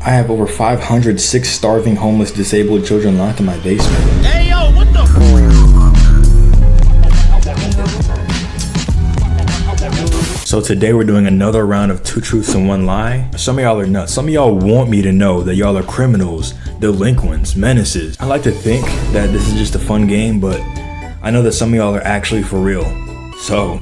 I have over 506 starving, homeless, disabled children locked in my basement. Hey yo, what the So today we're doing another round of 2 truths and 1 lie. Some of y'all are nuts. Some of y'all want me to know that y'all are criminals, delinquents, menaces. I like to think that this is just a fun game, but I know that some of y'all are actually for real.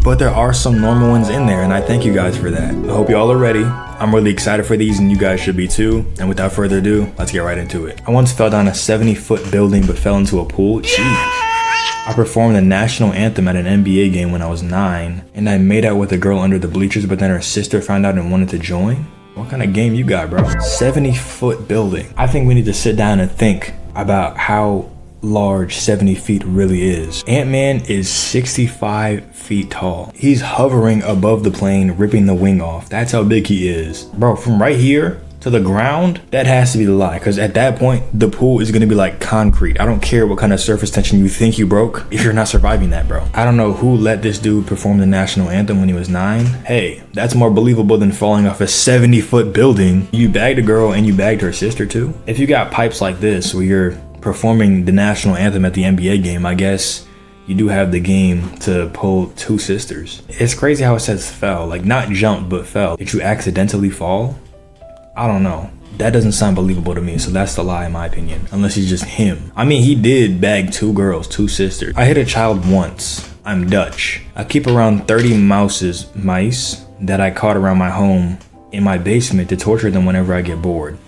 But there are some normal ones in there, and I thank you guys for that. I hope y'all are ready. I'm really excited for these, and you guys should be too. And without further ado, let's get right into it. I once fell down a 70-foot building but fell into a pool. Jeez. I performed the national anthem at an NBA game when I was 9, and I made out with a girl under the bleachers, but then her sister found out and wanted to join. What kind of game you got, bro? 70-foot building. I think we need to sit down and think about how large 70 feet really is. Ant-Man is 65 feet tall. He's hovering above the plane, ripping the wing off. That's how big he is. Bro, from right here to the ground, that has to be the lie, because at that point, the pool is going to be like concrete. I don't care what kind of surface tension you think you broke if you're not surviving that, bro. I don't know who let this dude perform the national anthem when he was 9. Hey, that's more believable than falling off a 70-foot building. You bagged a girl and you bagged her sister too. If you got pipes like this where you're performing the national anthem at the NBA game, I guess you do have the game to pull 2 sisters. It's crazy how it says fell, like not jumped but fell. Did you accidentally fall? I don't know. That doesn't sound believable to me, so that's the lie in my opinion. Unless he's just him. I mean, he did bag 2 girls, 2 sisters. I hit a child once. I'm Dutch. I keep around 30 mice that I caught around my home in my basement to torture them whenever I get bored.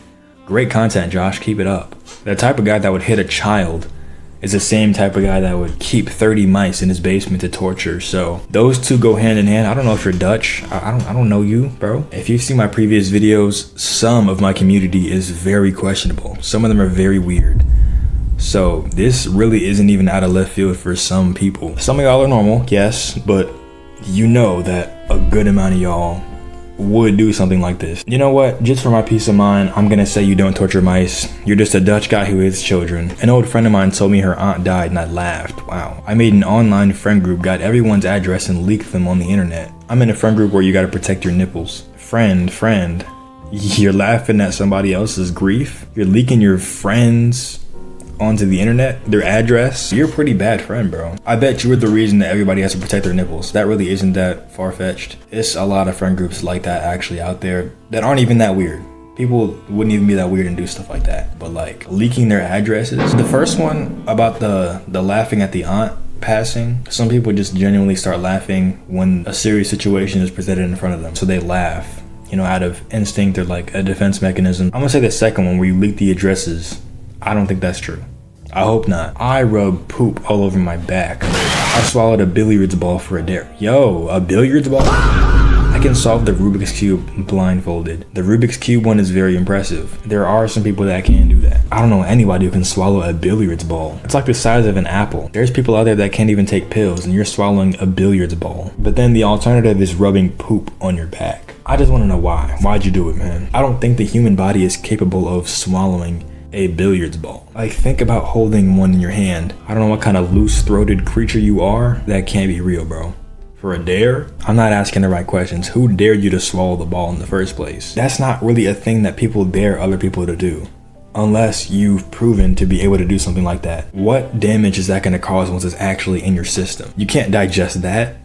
Great content, Josh. Keep it up. The type of guy that would hit a child is the same type of guy that would keep 30 mice in his basement to torture. So those two go hand in hand. I don't know if you're Dutch. I don't know you, bro. If you've seen my previous videos, some of my community is very questionable. Some of them are very weird. So this really isn't even out of left field for some people. Some of y'all are normal, yes, but you know that a good amount of y'all would do something like this. You know what? Just for my peace of mind, I'm gonna say you don't torture mice. You're just a Dutch guy who hates children. An old friend of mine told me her aunt died and I laughed. Wow. I made an online friend group, got everyone's address and leaked them on the internet. I'm in a friend group where you gotta protect your nipples. Friend. You're laughing at somebody else's grief? You're leaking your friends onto the internet, their address? You're a pretty bad friend, bro. I bet you were the reason that everybody has to protect their nipples. That really isn't that far-fetched. It's a lot of friend groups like that actually out there that aren't even that weird. People wouldn't even be that weird and do stuff like that. But like leaking their addresses. The first one about the laughing at the aunt passing. Some people just genuinely start laughing when a serious situation is presented in front of them. So they laugh, you know, out of instinct or like a defense mechanism. I'm gonna say the second one where you leak the addresses. I don't think that's true. I hope not. I rub poop all over my back. I swallowed a billiards ball for a dare. Yo, a billiards ball? I can solve the Rubik's Cube blindfolded. The Rubik's Cube one is very impressive. There are some people that can't do that. I don't know anybody who can swallow a billiards ball. It's like the size of an apple. There's people out there that can't even take pills and you're swallowing a billiards ball. But then the alternative is rubbing poop on your back. I just want to know why. Why'd you do it, man? I don't think the human body is capable of swallowing a billiards ball. Like, think about holding one in your hand. I don't know what kind of loose-throated creature you are. That can't be real, bro. For a dare? I'm not asking the right questions. Who dared you to swallow the ball in the first place? That's not really a thing that people dare other people to do. Unless you've proven to be able to do something like that. What damage is that going to cause once it's actually in your system? You can't digest that?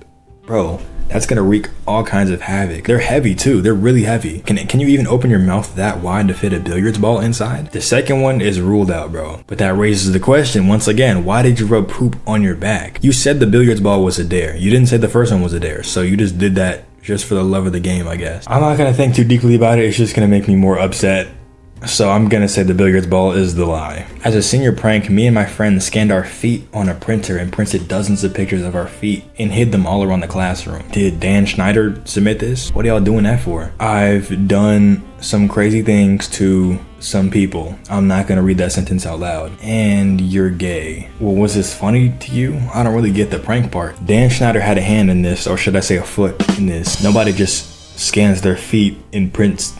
Bro, that's gonna wreak all kinds of havoc. They're heavy too. They're really heavy. Can you even open your mouth that wide to fit a billiards ball inside? The second one is ruled out, bro. But that raises the question once again, why did you rub poop on your back? You said the billiards ball was a dare. You didn't say the first one was a dare. So you just did that just for the love of the game, I guess. I'm not gonna think too deeply about it. It's just gonna make me more upset. So I'm gonna say the billiards ball is the lie. As a senior prank, me and my friends scanned our feet on a printer and printed dozens of pictures of our feet and hid them all around the classroom. Did Dan Schneider submit this? What are y'all doing that for? I've done some crazy things to some people. I'm not gonna read that sentence out loud. And you're gay. Well, was this funny to you? I don't really get the prank part. Dan Schneider had a hand in this, or should I say a foot in this. Nobody just scans their feet and prints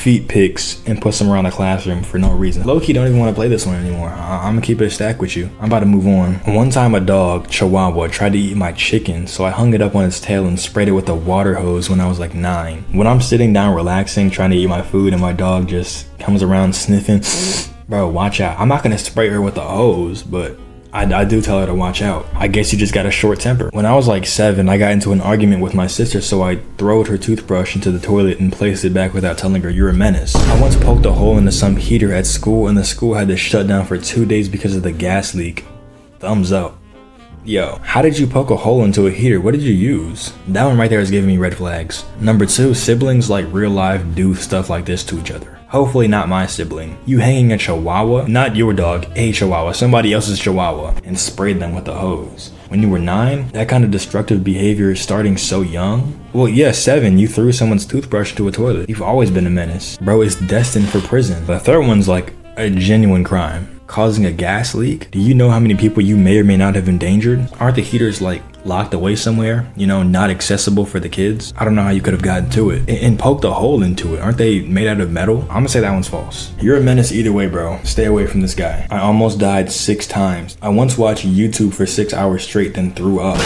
feet pics and puts them around the classroom for no reason. Low-key don't even want to play this one anymore. I'm gonna keep it a stack with you. I'm about to move on. One time a dog, Chihuahua, tried to eat my chicken, so I hung it up on its tail and sprayed it with a water hose when I was like 9. When I'm sitting down relaxing, trying to eat my food, and my dog just comes around sniffing, bro, watch out. I'm not gonna spray her with a hose, but I do tell her to watch out. I guess you just got a short temper. When I was like 7, I got into an argument with my sister, so I throwed her toothbrush into the toilet and placed it back without telling her, "You're a menace." I once poked a hole into some heater at school, and the school had to shut down for 2 days because of the gas leak. Thumbs up. Yo, how did you poke a hole into a heater? What did you use? That one right there is giving me red flags. Number 2, siblings like real life do stuff like this to each other. Hopefully not my sibling. You hanging a Chihuahua, not your dog, a Chihuahua, somebody else's Chihuahua, and sprayed them with a hose. When you were 9, that kind of destructive behavior is starting so young. Well, yeah, 7, you threw someone's toothbrush into a toilet. You've always been a menace. Bro is destined for prison. The third one's like a genuine crime. Causing a gas leak? Do you know how many people you may or may not have endangered? Aren't the heaters like locked away somewhere, you know, not accessible for the kids? I don't know how you could have gotten to it and poked a hole into it. Aren't they made out of metal? I'm gonna say that one's false. You're a menace either way, bro. Stay away from this guy. I almost died 6 times. I once watched YouTube for 6 hours straight, then threw up.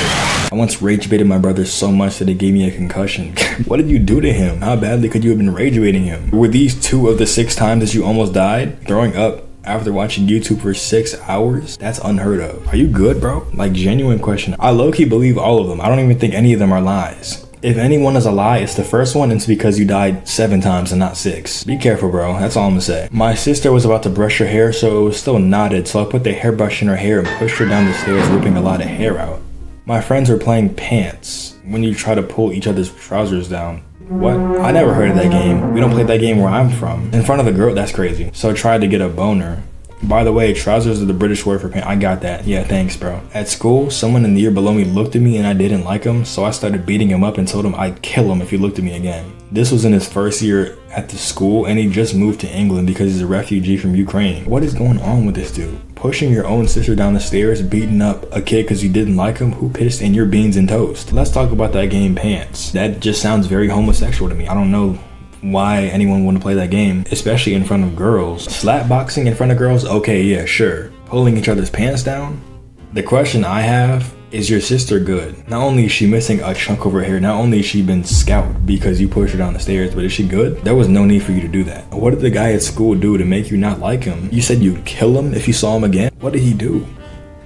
I once rage baited my brother so much that it gave me a concussion. What did you do to him? How badly could you have been rage baiting him? Were these 2 of the 6 times that you almost died? Throwing up after watching YouTube for 6 hours? That's unheard of. Are you good, bro? Like, genuine question. I low-key believe all of them. I don't even think any of them are lies. If anyone is a lie, it's the first one, and it's because you died 7 times and not 6. Be careful, bro. That's all I'm gonna say. My sister was about to brush her hair, so it was still knotted, so I put the hairbrush in her hair and pushed her down the stairs, ripping a lot of hair out. My friends were playing pants when you try to pull each other's trousers down. What? I never heard of that game. We don't play that game where I'm from. In front of the girl? That's crazy. So I tried to get a boner. By the way, trousers are the British word for pants. I got that. Yeah, thanks, bro. At school, someone in the year below me looked at me and I didn't like him, so I started beating him up and told him I'd kill him if he looked at me again. This was in his first year at the school, and he just moved to England because he's a refugee from Ukraine. What is going on with this dude? Pushing your own sister down the stairs, beating up a kid because you didn't like him? Who pissed in your beans and toast? Let's talk about that game, Pants. That just sounds very homosexual to me. I don't know why anyone would play that game, especially in front of girls. Slap boxing in front of girls? Okay, yeah, sure. Pulling each other's pants down? The question I have, is your sister good? Not only is she missing a chunk of her hair, not only has she been scalped because you pushed her down the stairs, but is she good? There was no need for you to do that. What did the guy at school do to make you not like him? You said you'd kill him if you saw him again? What did he do?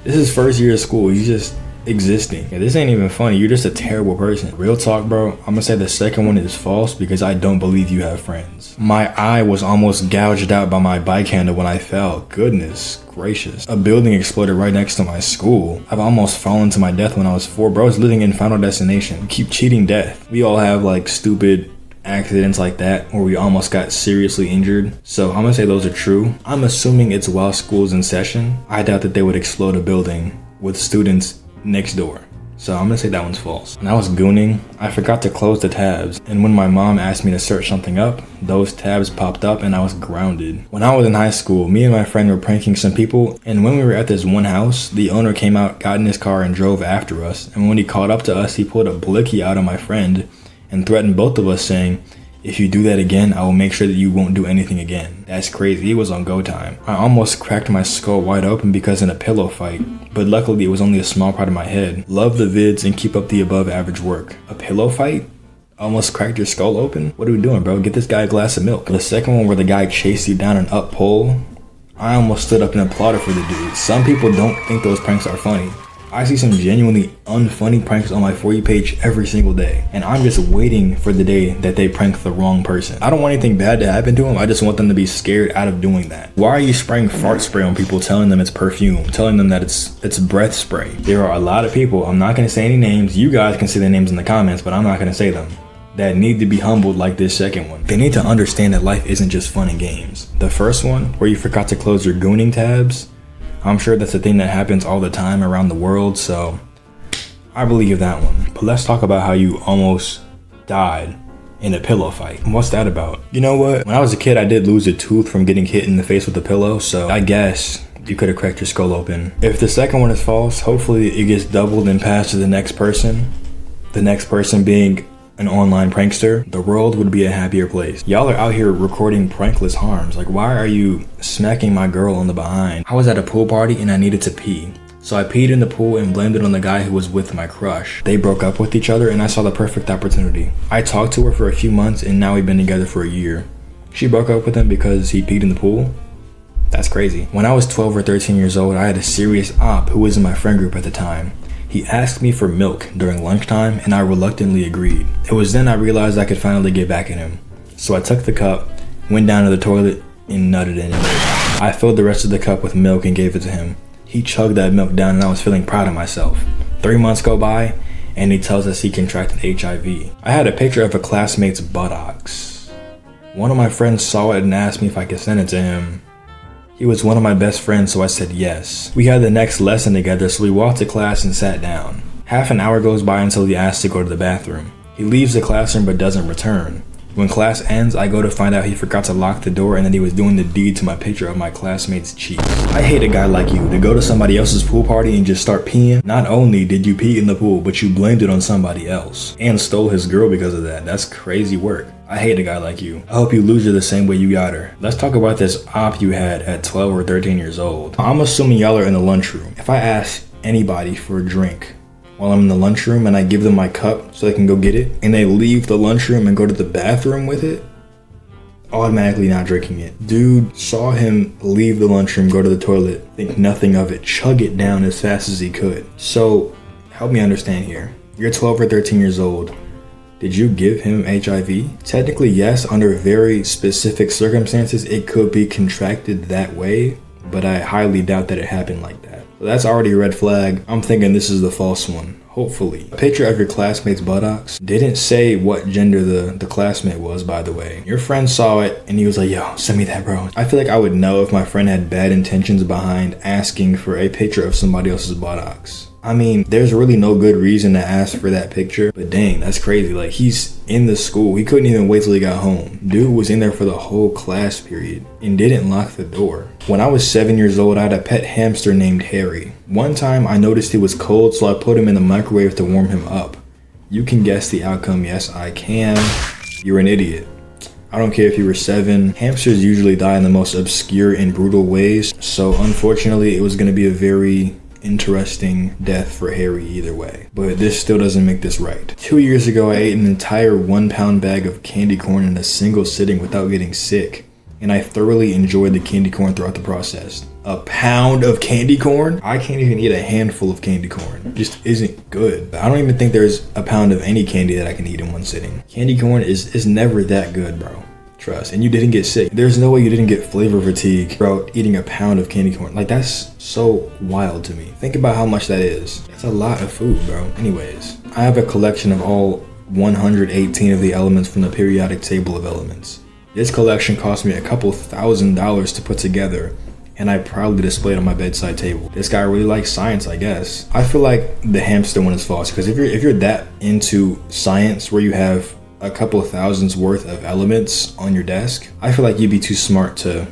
This is first year of school. He's just existing. Yeah, this ain't even funny. You're just a terrible person. Real talk, bro. I'm gonna say the second one is false because I don't believe you have friends. My eye was almost gouged out by my bike handle when I fell. Goodness gracious. A building exploded right next to my school. I've almost fallen to my death when I was 4. Bro, I was living in Final Destination. Keep cheating death. We all have like stupid accidents like that where we almost got seriously injured. So I'm gonna say those are true. I'm assuming it's while school's in session. I doubt that they would explode a building with students next door. So I'm gonna say that one's false. When I was gooning, I forgot to close the tabs, and when my mom asked me to search something up, those tabs popped up and I was grounded. When I was in high school, me and my friend were pranking some people, and when we were at this one house, the owner came out, got in his car, and drove after us. And when he caught up to us, he pulled a blicky out on my friend and threatened both of us, saying, "If you do that again, I will make sure that you won't do anything again." That's crazy. He was on go time. I almost cracked my skull wide open because in a pillow fight, but luckily it was only a small part of my head. Love the vids and keep up the above average work. A pillow fight? Almost cracked your skull open? What are we doing, bro? Get this guy a glass of milk. The second one where the guy chased you down an up pole, I almost stood up and applauded for the dude. Some people don't think those pranks are funny. I see some genuinely unfunny pranks on my For You page every single day, and I'm just waiting for the day that they prank the wrong person. I don't want anything bad to happen to them. I just want them to be scared out of doing that. Why are you spraying fart spray on people, telling them it's perfume, telling them that it's breath spray? There are a lot of people, I'm not going to say any names, you guys can say their names in the comments, but I'm not going to say them, that need to be humbled like this second one. They need to understand that life isn't just fun and games. The first one, where you forgot to close your gooning tabs, I'm sure that's a thing that happens all the time around the world, so I believe that one. But let's talk about how you almost died in a pillow fight. What's that about? You know what? When I was a kid, I did lose a tooth from getting hit in the face with a pillow, so I guess you could have cracked your skull open. If the second one is false, hopefully it gets doubled and passed to the next person. The next person being an online prankster, the world would be a happier place. Y'all are out here recording prankless harms. Like, why are you smacking my girl on the behind? I was at a pool party and I needed to pee. So I peed in the pool and blamed it on the guy who was with my crush. They broke up with each other and I saw the perfect opportunity. I talked to her for a few months and now we've been together for a year. She broke up with him because he peed in the pool? That's crazy. When I was 12 or 13 years old, I had a serious op who was in my friend group at the time. He asked me for milk during lunchtime and I reluctantly agreed. It was then I realized I could finally get back at him. So I took the cup, went down to the toilet and nutted in it. I filled the rest of the cup with milk and gave it to him. He chugged that milk down and I was feeling proud of myself. 3 months go by and he tells us he contracted HIV. I had a picture of a classmate's buttocks. One of my friends saw it and asked me if I could send it to him. He was one of my best friends, so I said yes. We had the next lesson together, so we walked to class and sat down. Half an hour goes by until he asks to go to the bathroom. He leaves the classroom but doesn't return. When class ends, I go to find out he forgot to lock the door and that he was doing the deed to my picture of my classmate's cheeks. I hate a guy like you to go to somebody else's pool party and just start peeing. Not only did you pee in the pool, but you blamed it on somebody else and stole his girl because of that. That's crazy work. I hate a guy like you. I hope you lose her the same way you got her. Let's talk about this op you had at 12 or 13 years old. I'm assuming y'all are in the lunchroom. If I ask anybody for a drink while I'm in the lunchroom and I give them my cup so they can go get it, and they leave the lunchroom and go to the bathroom with it, automatically not drinking it. Dude saw him leave the lunchroom, go to the toilet, think nothing of it, chug it down as fast as he could. So help me understand here. You're 12 or 13 years old. Did you give him HIV? Technically, yes, under very specific circumstances, it could be contracted that way, but I highly doubt that it happened like that. So that's already a red flag. I'm thinking this is the false one, hopefully. A picture of your classmate's buttocks didn't say what gender the classmate was, by the way. Your friend saw it and he was like, yo, send me that, bro. I feel like I would know if my friend had bad intentions behind asking for a picture of somebody else's buttocks. I mean, there's really no good reason to ask for that picture, but dang, that's crazy. Like, he's in the school. He couldn't even wait till he got home. Dude was in there for the whole class period and didn't lock the door. When I was 7 years old, I had a pet hamster named Harry. One time I noticed he was cold, so I put him in the microwave to warm him up. You can guess the outcome. Yes, I can. You're an idiot. I don't care if you were 7. Hamsters usually die in the most obscure and brutal ways, so unfortunately it was going to be a very interesting death for Harry either way. But this still doesn't make this right. 2 years ago, I ate an entire 1-pound bag of candy corn in a single sitting without getting sick, and I thoroughly enjoyed the candy corn throughout the process. A pound of candy corn? I can't even eat a handful of candy corn. It just isn't good. I don't even think there's a pound of any candy that I can eat in one sitting. Candy corn is never that good, bro. Trust. And you didn't get sick. There's no way you didn't get flavor fatigue, bro, eating a pound of candy corn. Like, that's so wild to me. Think about how much that is. That's a lot of food, bro. Anyways, I have a collection of all 118 of the elements from the periodic table of elements. This collection cost me a couple $1,000s to put together, and I proudly display it on my bedside table. This guy really likes science, I guess. I feel like the hamster one is false, because if you're that into science where you have a couple thousands worth of elements on your desk, I feel like you'd be too smart to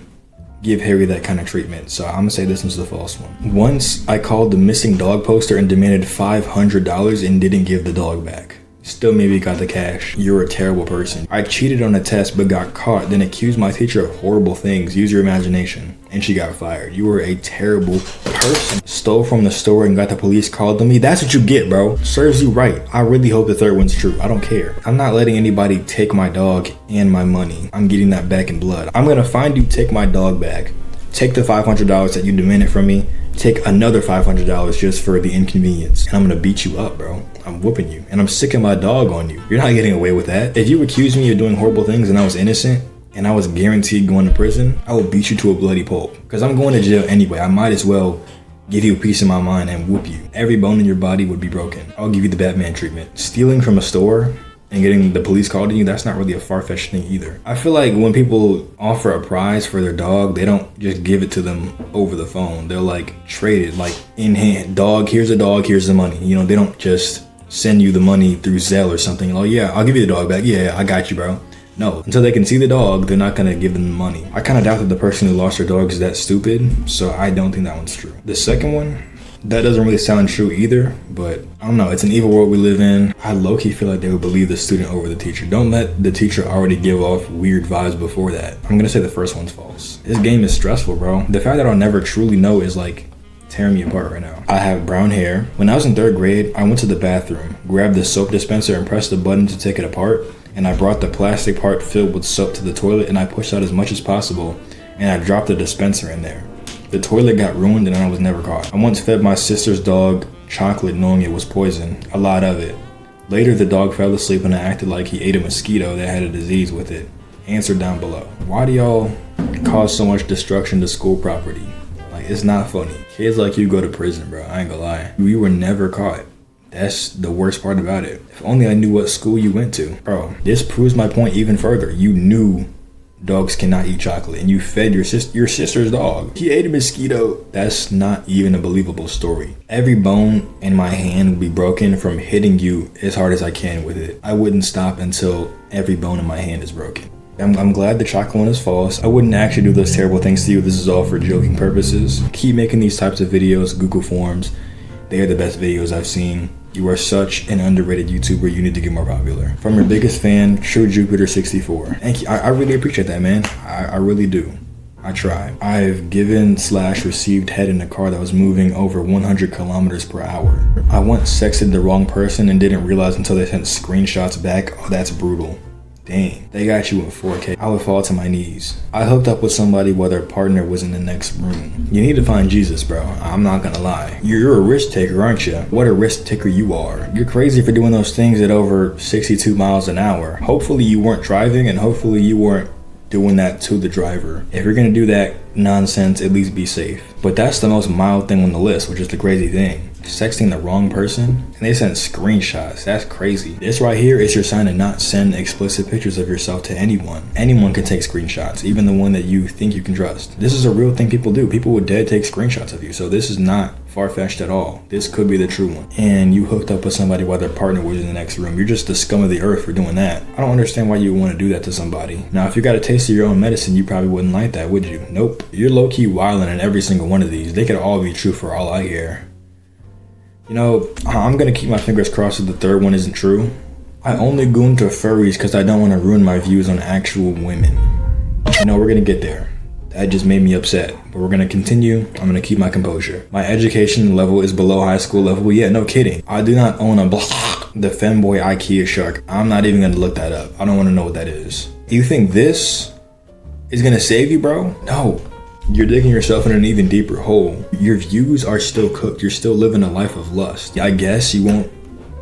give Harry that kind of treatment. So I'm gonna say this one's the false one. Once I called the missing dog poster and demanded $500 and didn't give the dog back. Still maybe got the cash. You're a terrible person. I cheated on a test but got caught, then accused my teacher of horrible things. Use your imagination. And she got fired. You were a terrible person. Stole from the store and got the police called on me. That's what you get, bro. Serves you right. I really hope the third one's true. I don't care. I'm not letting anybody take my dog and my money. I'm getting that back in blood. I'm gonna find you, take my dog back. Take the $500 that you demanded from me. Take another $500 just for the inconvenience. And I'm gonna beat you up, bro. I'm whooping you. And I'm sicking my dog on you. You're not getting away with that. If you accuse me of doing horrible things and I was innocent, and I was guaranteed going to prison, I will beat you to a bloody pulp. Because I'm going to jail anyway. I might as well give you a piece of my mind and whoop you. Every bone in your body would be broken. I'll give you the Batman treatment. Stealing from a store and getting the police called on you, that's not really a far-fetched thing either. I feel like when people offer a prize for their dog, they don't just give it to them over the phone. They'll like trade it, like in hand. Dog, here's a dog, here's the money. You know, they don't just send you the money through Zelle or something. Oh yeah, I'll give you the dog back. Yeah, I got you, bro. No, until they can see the dog, they're not gonna give them the money. I kind of doubt that the person who lost their dog is that stupid, so I don't think that one's true. The second one, That doesn't really sound true either, but I don't know. It's an evil world we live in. I low-key feel like they would believe the student over the teacher. Don't let the teacher already give off weird vibes before that. I'm gonna say the first one's false. This game is stressful, bro. The fact that I'll never truly know is like tearing me apart right now. I have brown hair. When I was in 3rd grade, I went to the bathroom, grabbed the soap dispenser and pressed the button to take it apart, and I brought the plastic part filled with soap to the toilet and I pushed out as much as possible, and I dropped the dispenser in there. The toilet got ruined and I was never caught. I once fed my sister's dog chocolate knowing it was poison, a lot of it. Later, the dog fell asleep and I acted like he ate a mosquito that had a disease with it. Answer down below. Why do y'all cause so much destruction to school property? Like, it's not funny. Kids like you go to prison, bro. I ain't gonna lie. We were never caught. That's the worst part about it. If only I knew what school you went to. Bro, this proves my point even further. You knew dogs cannot eat chocolate and you fed your sister's dog. He ate a mosquito. That's not even a believable story. Every bone in my hand would be broken from hitting you as hard as I can with it. I wouldn't stop until every bone in my hand is broken. I'm glad the chocolate one is false. I wouldn't actually do those terrible things to you. This is all for joking purposes. Keep making these types of videos, Google Forms. They are the best videos I've seen. You are such an underrated YouTuber. You need to get more popular. From your biggest fan, True Jupiter 64. Thank you. I really appreciate that, man. I really do. I try. I've given/received head in a car that was moving over 100 kilometers per hour. I once sexted the wrong person and didn't realize until they sent screenshots back. Oh, that's brutal. Dang, they got you in 4K. I would fall to my knees. I hooked up with somebody while their partner was in the next room. You need to find Jesus, bro. I'm not gonna lie. You're a risk taker, aren't you? What a risk taker you are. You're crazy for doing those things at over 62 miles an hour. Hopefully you weren't driving and hopefully you weren't doing that to the driver. If you're gonna do that nonsense, at least be safe. But that's the most mild thing on the list, which is the crazy thing. Sexting the wrong person and they sent screenshots. That's crazy. This right here is your sign to not send explicit pictures of yourself to anyone. Anyone can take screenshots, even the one that you think you can trust. This is a real thing people do. People would dead take screenshots of you. So this is not far-fetched at all. This could be the true one. And you hooked up with somebody while their partner was in the next room. You're just the scum of the earth for doing that. I don't understand why you would want to do that to somebody. Now, if you got a taste of your own medicine, you probably wouldn't like that, would you? Nope. You're low-key wilding in every single one of these. They could all be true for all I care. You know, I'm gonna keep my fingers crossed that the third one isn't true. I only goon to furries because I don't want to ruin my views on actual women. You know, we're gonna get there. That just made me upset, but we're gonna continue. I'm gonna keep my composure. My education level is below high school level. Yeah, no kidding. I do not own the femboy IKEA shark. I'm not even gonna look that up. I don't want to know what that is. You think this is gonna save you, bro? No. You're digging yourself in an even deeper hole. Your views are still cooked. You're still living a life of lust. I guess you won't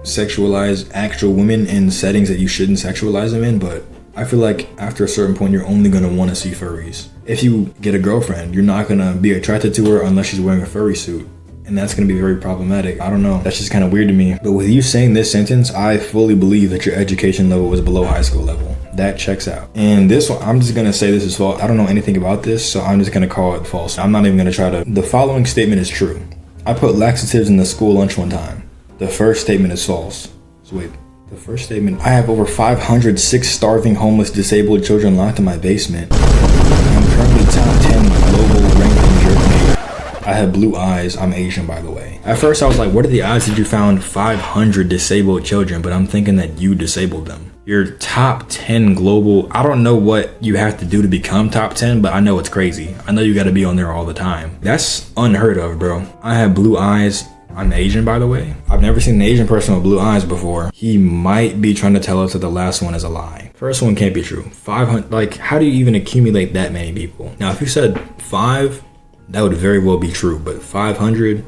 sexualize actual women in settings that you shouldn't sexualize them in, but I feel like after a certain point, you're only gonna want to see furries. If you get a girlfriend, you're not gonna be attracted to her unless she's wearing a furry suit. And that's gonna be very problematic. I don't know. That's just kind of weird to me. But with you saying this sentence, I fully believe that your education level was below high school level. That checks out. And this one, I'm just gonna say this is false. I don't know anything about this, so I'm just gonna call it false. I'm not even gonna try to. The following statement is true. I put laxatives in the school lunch one time. The first statement is false. So wait, the first statement, I have over 506 starving, homeless, disabled children locked in my basement. I'm currently top 10 global ranked in Germany. I have blue eyes. I'm Asian, by the way. At first I was like, what are the odds that you found 500 disabled children? But I'm thinking that you disabled them. You're top 10 global. I don't know what you have to do to become top 10, but I know it's crazy. I know you gotta be on there all the time. That's unheard of, bro. I have blue eyes. I'm Asian, by the way. I've never seen an Asian person with blue eyes before. He might be trying to tell us that the last one is a lie. First one can't be true. 500, like, how do you even accumulate that many people? Now, if you said 5, that would very well be true, but 500,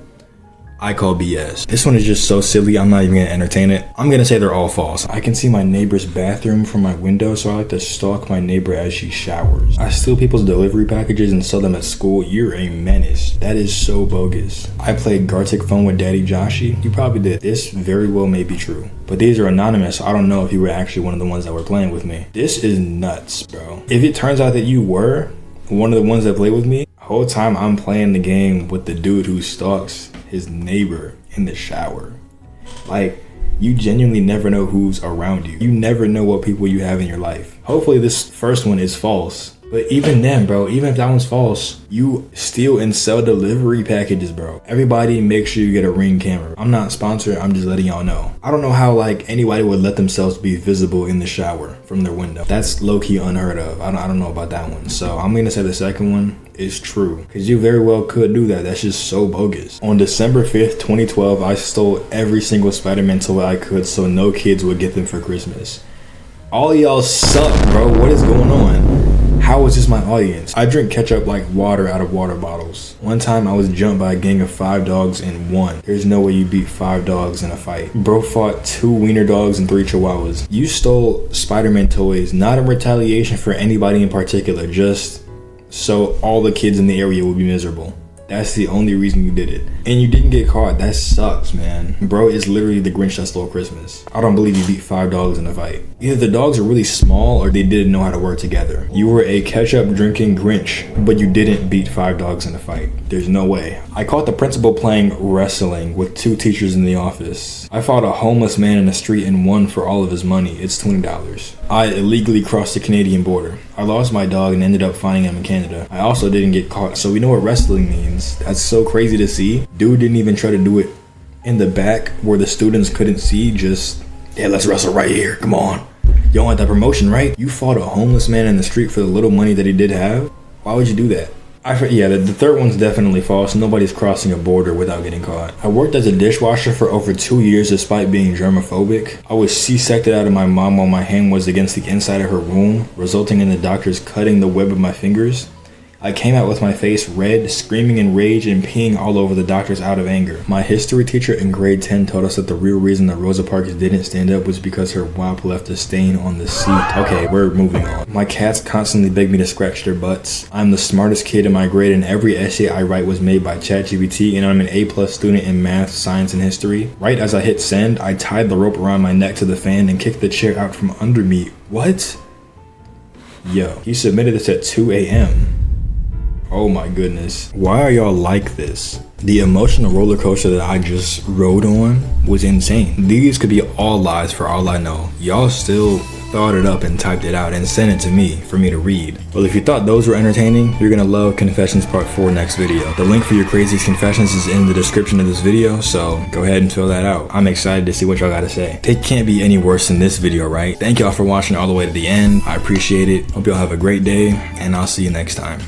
I call BS. This one is just so silly, I'm not even gonna entertain it. I'm gonna say they're all false. I can see my neighbor's bathroom from my window, so I like to stalk my neighbor as she showers. I steal people's delivery packages and sell them at school. You're a menace. That is so bogus. I played Gartic phone with Daddy Joshy. You probably did. This very well may be true. But these are anonymous, so I don't know if you were actually one of the ones that were playing with me. This is nuts, bro. If it turns out that you were one of the ones that played with me, the whole time I'm playing the game with the dude who stalks his neighbor in the shower. Like, you genuinely never know who's around you. You never know what people you have in your life. Hopefully this first one is false But even then, bro, even if that one's false, you steal and sell delivery packages, bro. Everybody make sure you get a Ring camera. I'm not sponsored, I'm just letting y'all know. I don't know how like anybody would let themselves be visible in the shower from their window. That's low-key unheard of. I don't know about that one. So I'm gonna say the second one is true, because you very well could do that. That's just so bogus. On December 5th, 2012, I stole every single Spider-Man toy I could so no kids would get them for Christmas. All y'all suck, bro. What is going on? How is this my audience? I drink ketchup like water out of water bottles. One time I was jumped by a gang of 5 dogs and won. There's no way you beat 5 dogs in a fight. Bro fought 2 wiener dogs and 3 chihuahuas. You stole Spider-Man toys, not in retaliation for anybody in particular, just so all the kids in the area would be miserable. That's the only reason you did it. And you didn't get caught. That sucks, man. Bro is literally the Grinch that stole Christmas. I don't believe you beat 5 dogs in a fight. Either the dogs are really small or they didn't know how to work together. You were a ketchup drinking Grinch, but you didn't beat 5 dogs in a fight. There's no way. I caught the principal playing wrestling with 2 teachers in the office. I fought a homeless man in the street and won for all of his money. It's $20. I illegally crossed the Canadian border. I lost my dog and ended up finding him in Canada. I also didn't get caught, so we know what wrestling means. That's so crazy to see. Dude didn't even try to do it in the back where the students couldn't see. Just, yeah, let's wrestle right here. Come on. You don't want that promotion, right? You fought a homeless man in the street for the little money that he did have? Why would you do that? The third one's definitely false. Nobody's crossing a border without getting caught. I worked as a dishwasher for over 2 years despite being germophobic. I was C-sected out of my mom while my hand was against the inside of her womb, resulting in the doctors cutting the web of my fingers. I came out with my face red, screaming in rage and peeing all over the doctors out of anger. My history teacher in grade 10 told us that the real reason that Rosa Parks didn't stand up was because her WAP left a stain on the seat. Okay, we're moving on. My cats constantly beg me to scratch their butts. I'm the smartest kid in my grade and every essay I write was made by ChatGPT, and I'm an A+ student in math, science, and history. Right as I hit send, I tied the rope around my neck to the fan and kicked the chair out from under me. What? Yo, he submitted this at 2 a.m. Oh my goodness. Why are y'all like this? The emotional roller coaster that I just rode on was insane. These could be all lies for all I know. Y'all still thought it up and typed it out and sent it to me for me to read. Well, if you thought those were entertaining, you're gonna love Confessions Part 4 next video. The link for your craziest confessions is in the description of this video, so go ahead and fill that out. I'm excited to see what y'all gotta say. It can't be any worse than this video, right? Thank y'all for watching all the way to the end. I appreciate it. Hope y'all have a great day, and I'll see you next time.